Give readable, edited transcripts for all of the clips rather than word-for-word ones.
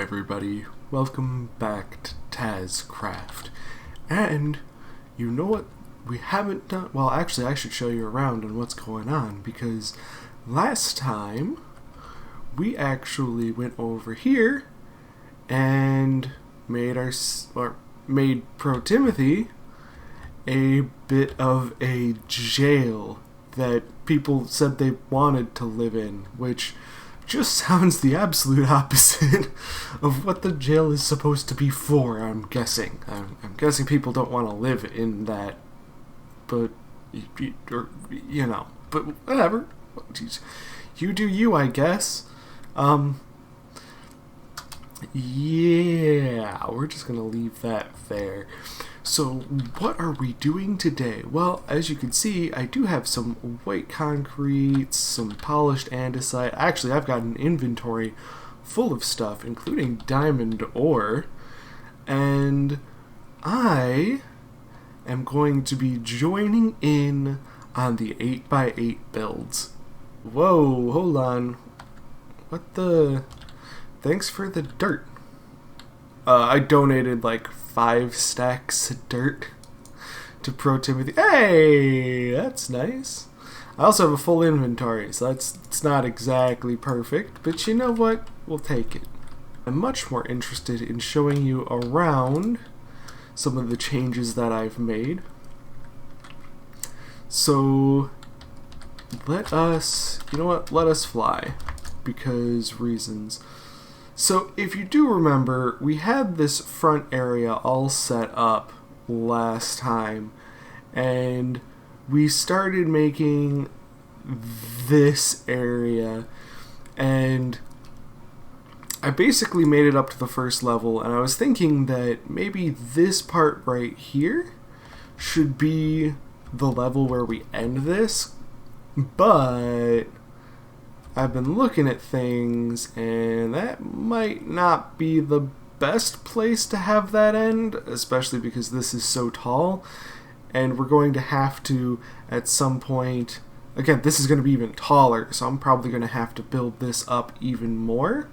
everybody, welcome back to Tazzcraft. And you know what we haven't done? Well, actually I should show you around and what's going on, because last time we actually went over here and made Pro Timothy a bit of a jail that people said they wanted to live in, which just sounds the absolute opposite of what the jail is supposed to be for, I'm guessing. I'm guessing people don't want to live in that, but, you know, but whatever. You do you, I guess. Yeah, we're just gonna leave that there. So what are we doing today? Well, as you can see, I do have some white concrete, some polished andesite. Actually, I've got an inventory full of stuff, including diamond ore. And I am going to be joining in on the 8x8 builds. Whoa, hold on. What the... Thanks for the dirt. I donated like 5 stacks of dirt to Pro Timothy. Hey, that's nice. I also have a full inventory, so it's not exactly perfect, but you know what? We'll take it. I'm much more interested in showing you around some of the changes that I've made. So let us, you know what? Let us fly, because reasons. So if you do remember, we had this front area all set up last time, and we started making this area, and I basically made it up to the first level, and I was thinking that maybe this part right here should be the level where we end this, but I've been looking at things, and that might not be the best place to have that end, especially because this is so tall, and we're going to have to, at some point, again, this is going to be even taller, so I'm probably going to have to build this up even more,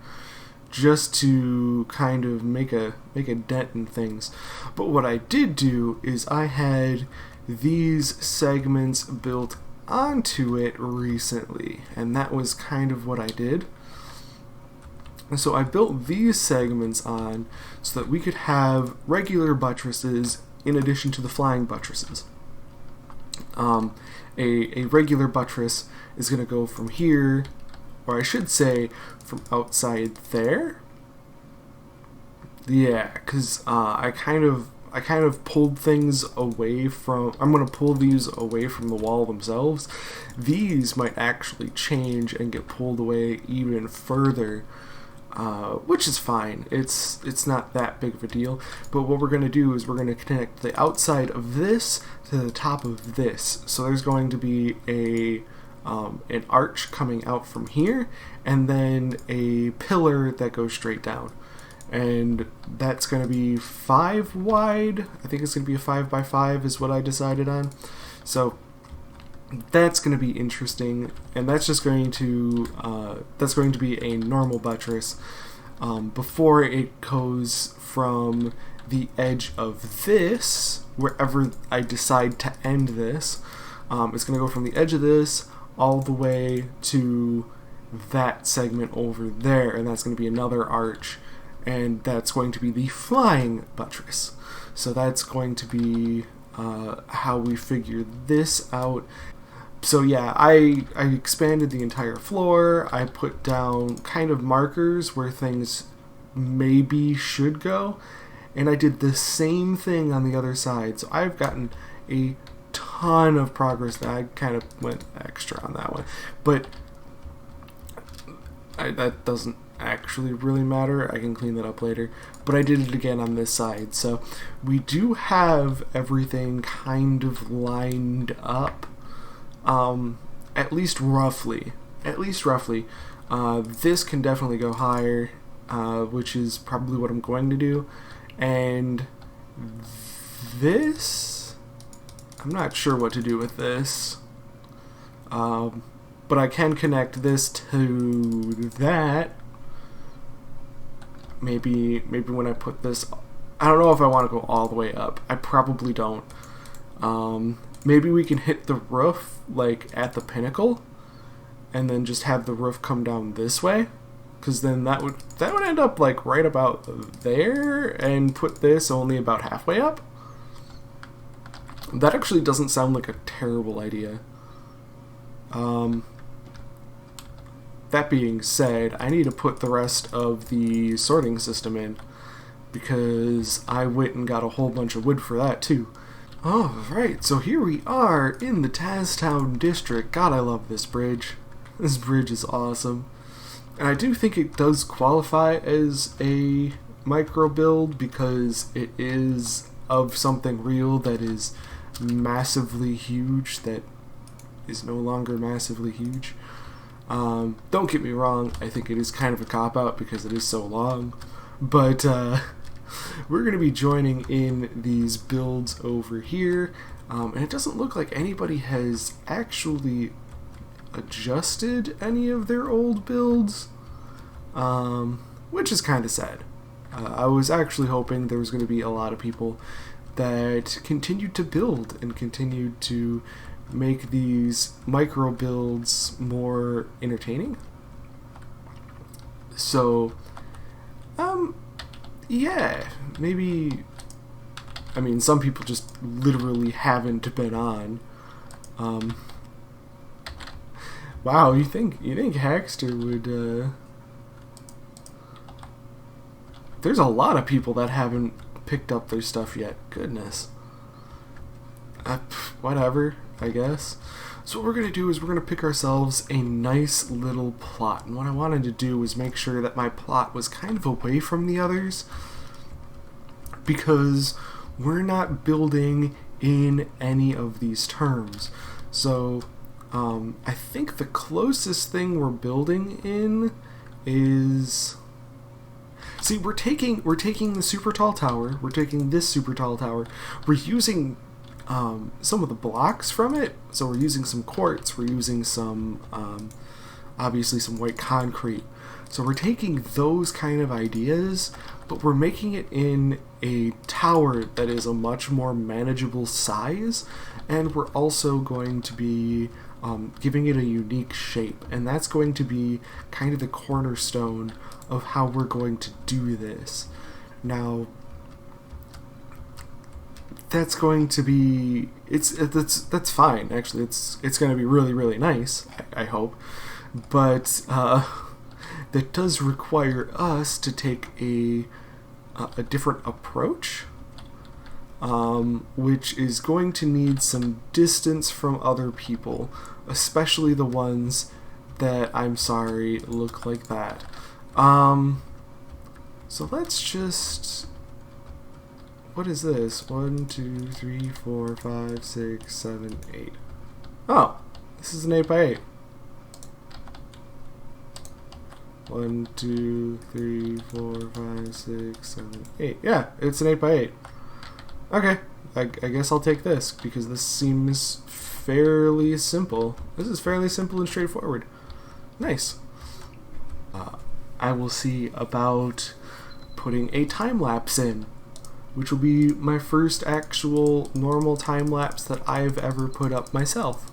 just to kind of make a dent in things. But what I did do is I had these segments built onto it recently, and that was kind of what I did. And so I built these segments on so that we could have regular buttresses in addition to the flying buttresses. A regular buttress is going to go from here, or I should say from outside there. Yeah, because I kind of pulled things away from... I'm going to pull these away from the wall themselves. These might actually change and get pulled away even further, which is fine. It's not that big of a deal. But what we're going to do is we're going to connect the outside of this to the top of this. So there's going to be an arch coming out from here, and then a pillar that goes straight down. And that's going to be 5 wide. I think it's going to be a 5x5 is what I decided on. So that's going to be interesting, and that's just going to be a normal buttress before it goes from the edge of this, wherever I decide to end this. It's going to go from the edge of this all the way to that segment over there, and that's going to be another arch. And that's going to be the flying buttress. So that's going to be how we figure this out. So yeah, I expanded the entire floor. I put down kind of markers where things maybe should go. And I did the same thing on the other side. So I've gotten a ton of progress. I kind of went extra on that one. But that doesn't actually really matter. I can clean that up later, but I did it again on this side. So we do have everything kind of lined up, at least roughly. This can definitely go higher, which is probably what I'm going to do, and this, I'm not sure what to do with this, but I can connect this to that. maybe when I put this, I don't know if I want to go all the way up. I probably don't. Maybe we can hit the roof like at the pinnacle, and then just have the roof come down this way, because then that would end up like right about there, and put this only about halfway up. That actually doesn't sound like a terrible idea. That being said, I need to put the rest of the sorting system in, because I went and got a whole bunch of wood for that too. Alright, so here we are in the Tazztown district. God, I love this bridge. This bridge is awesome. And I do think it does qualify as a micro build, because it is of something real that is massively huge, that is no longer massively huge. Don't get me wrong, I think it is kind of a cop-out because it is so long, but we're going to be joining in these builds over here, and it doesn't look like anybody has actually adjusted any of their old builds, which is kind of sad. I was actually hoping there was going to be a lot of people that continued to build and continued to make these micro builds more entertaining. So, yeah, maybe, I mean, some people just literally haven't been on. Wow, you think Hackster would, there's a lot of people that haven't picked up their stuff yet. Goodness. Whatever, I guess. So what we're going to do is we're going to pick ourselves a nice little plot. And what I wanted to do was make sure that my plot was kind of away from the others, because we're not building in any of these terms. So I think the closest thing we're building in is... See, we're taking the super tall tower, we're taking this super tall tower, we're using some of the blocks from it, so we're using some quartz, we're using some, obviously some white concrete. So we're taking those kind of ideas, but we're making it in a tower that is a much more manageable size, and we're also going to be giving it a unique shape, and that's going to be kind of the cornerstone of how we're going to do this. Now, that's going to be, that's fine, actually. It's going to be really, really nice, I hope, but that does require us to take a different approach, which is going to need some distance from other people, especially the ones that, I'm sorry, look like that. So let's just, what is this? 1, 2, 3, 4, 5, 6, 7, 8. Oh, this is an 8 by 8. 1, 2, 3, 4, 5, 6, 7, 8. Yeah, it's an 8 by 8. Okay, I guess I'll take this, because this seems fairly simple. This is fairly simple and straightforward. Nice. I will see about putting a time lapse in, which will be my first actual normal time lapse that I've ever put up myself.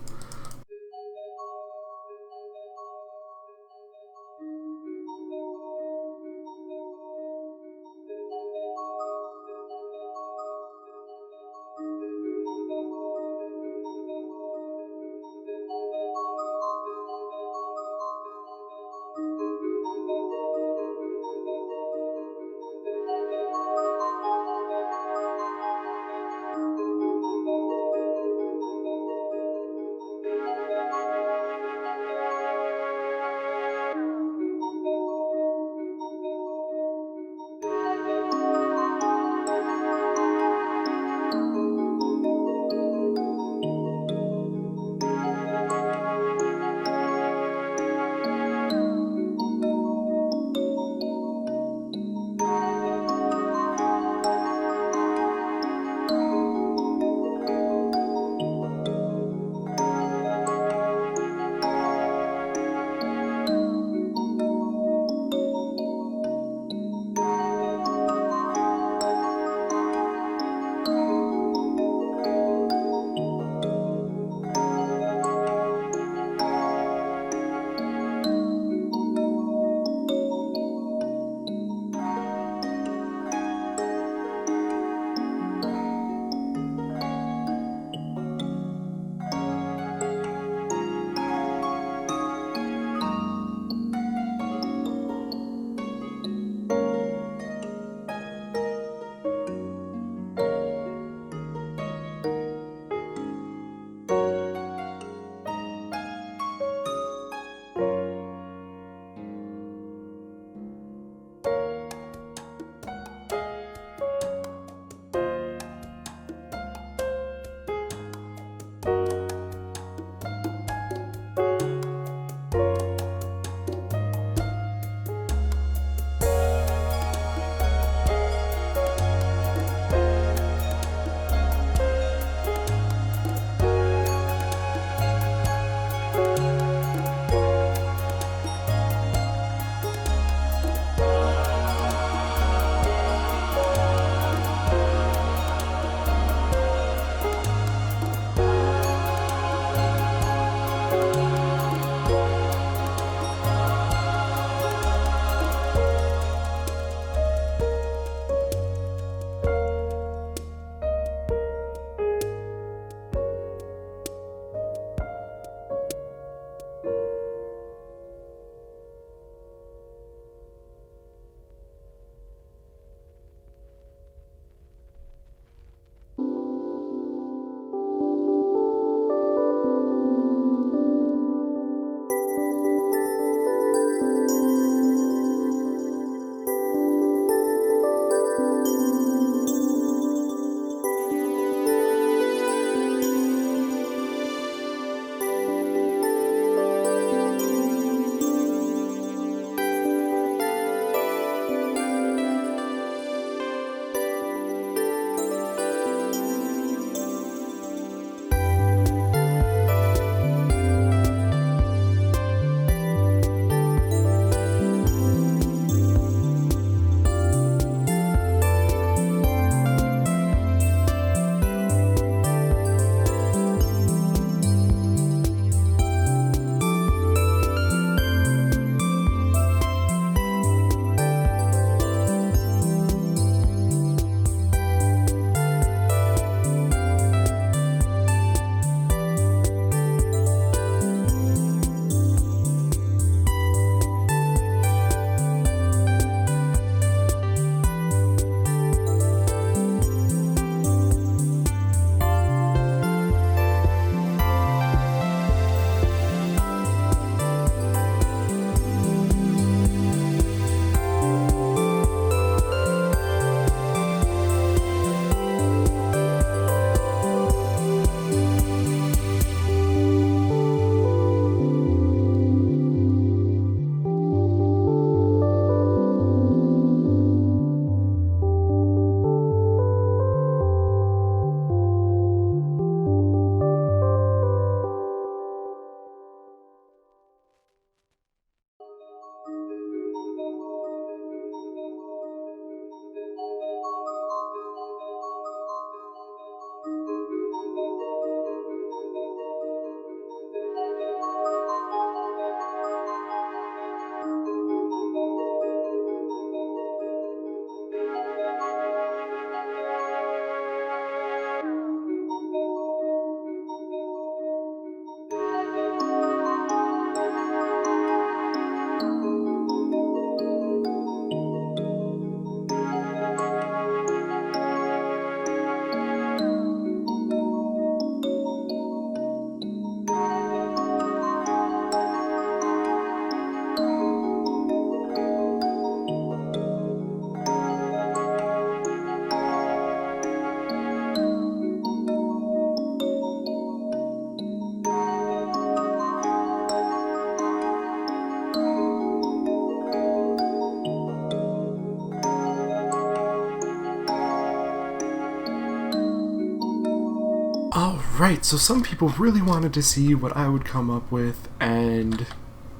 Right, so some people really wanted to see what I would come up with, and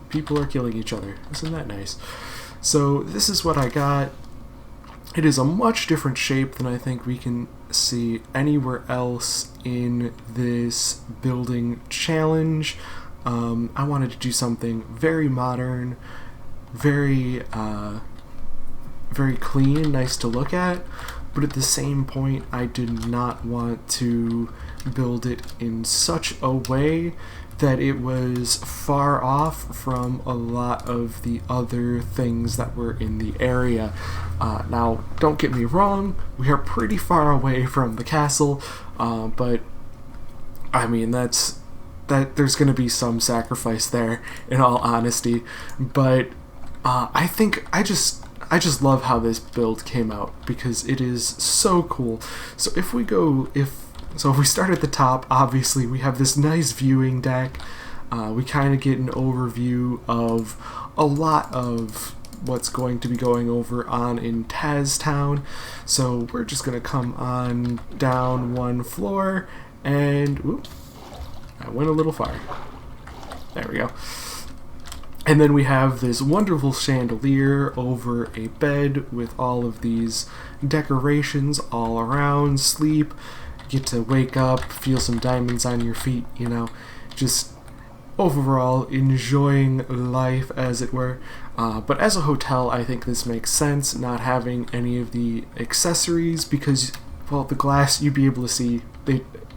people are killing each other. Isn't that nice? So this is what I got. It is a much different shape than I think we can see anywhere else in this building challenge. I wanted to do something very modern, very very clean, nice to look at, but at the same point I did not want to build it in such a way that it was far off from a lot of the other things that were in the area. Now, don't get me wrong, we are pretty far away from the castle, but I mean, that there's going to be some sacrifice there, in all honesty. But I think I just love how this build came out, because it is so cool. So if we start at the top, obviously we have this nice viewing deck. We kind of get an overview of a lot of what's going to be going over on in Tazztown. So we're just going to come on down one floor, and whoop, I went a little far. There we go. And then we have this wonderful chandelier over a bed with all of these decorations all around. Sleep, get to wake up, feel some diamonds on your feet, you know, just overall enjoying life, as it were. But as a hotel, I think this makes sense, not having any of the accessories, because, well, the glass, you'd be able to see,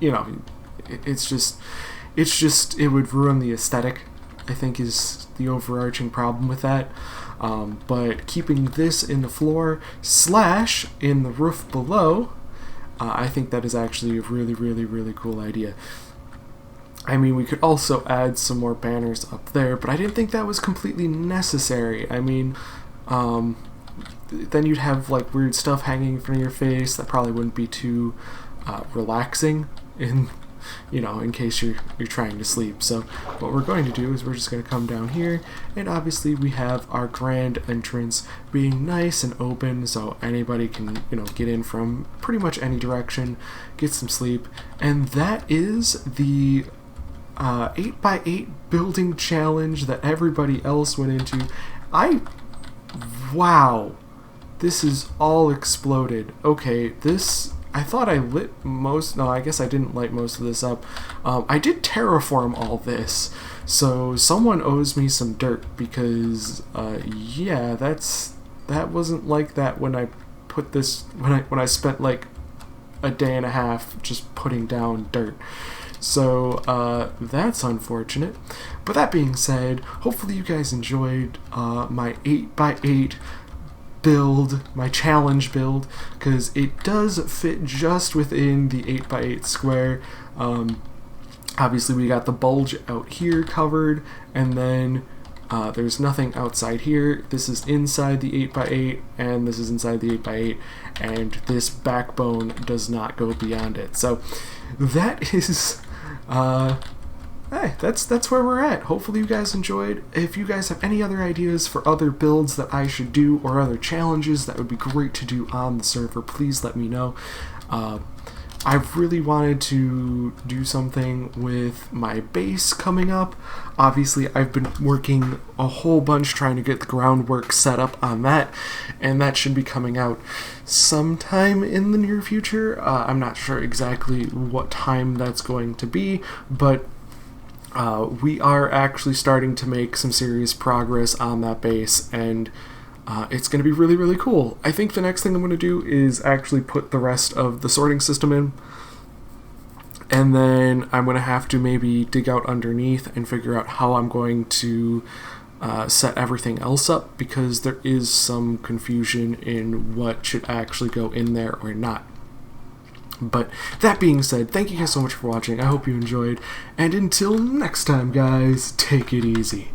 you know, it's just, it would ruin the aesthetic, I think, is the overarching problem with that. But keeping this in the floor / in the roof below, I think that is actually a really, really, really cool idea. I mean, we could also add some more banners up there, but I didn't think that was completely necessary. I mean, then you'd have like weird stuff hanging in front of your face that probably wouldn't be too relaxing in case you're trying to sleep. So what we're going to do is we're just going to come down here, and obviously we have our grand entrance being nice and open, so anybody can get in from pretty much any direction, get some sleep. And that is the 8x8 building challenge that everybody else went into. Wow, this is all exploded. Okay, I thought I lit most. No, I guess I didn't light most of this up. I did terraform all this, so someone owes me some dirt, because yeah, that wasn't like that when I put this when I spent like a day and a half just putting down dirt. So that's unfortunate. But that being said, hopefully you guys enjoyed my 8x8 build, my challenge build, because it does fit just within the 8x8 square. Obviously we got the bulge out here covered, and then there's nothing outside here. This is inside the 8x8, and this is inside the 8x8, and this backbone does not go beyond it. So that is hey, that's where we're at. Hopefully you guys enjoyed. If you guys have any other ideas for other builds that I should do, or other challenges that would be great to do on the server, please let me know. I really wanted to do something with my base coming up. Obviously, I've been working a whole bunch trying to get the groundwork set up on that, and that should be coming out sometime in the near future. I'm not sure exactly what time that's going to be, but we are actually starting to make some serious progress on that base, and it's going to be really, really cool. I think the next thing I'm going to do is actually put the rest of the sorting system in, and then I'm going to have to maybe dig out underneath and figure out how I'm going to set everything else up, because there is some confusion in what should actually go in there or not. But that being said, thank you guys so much for watching. I hope you enjoyed, and until next time, guys, take it easy.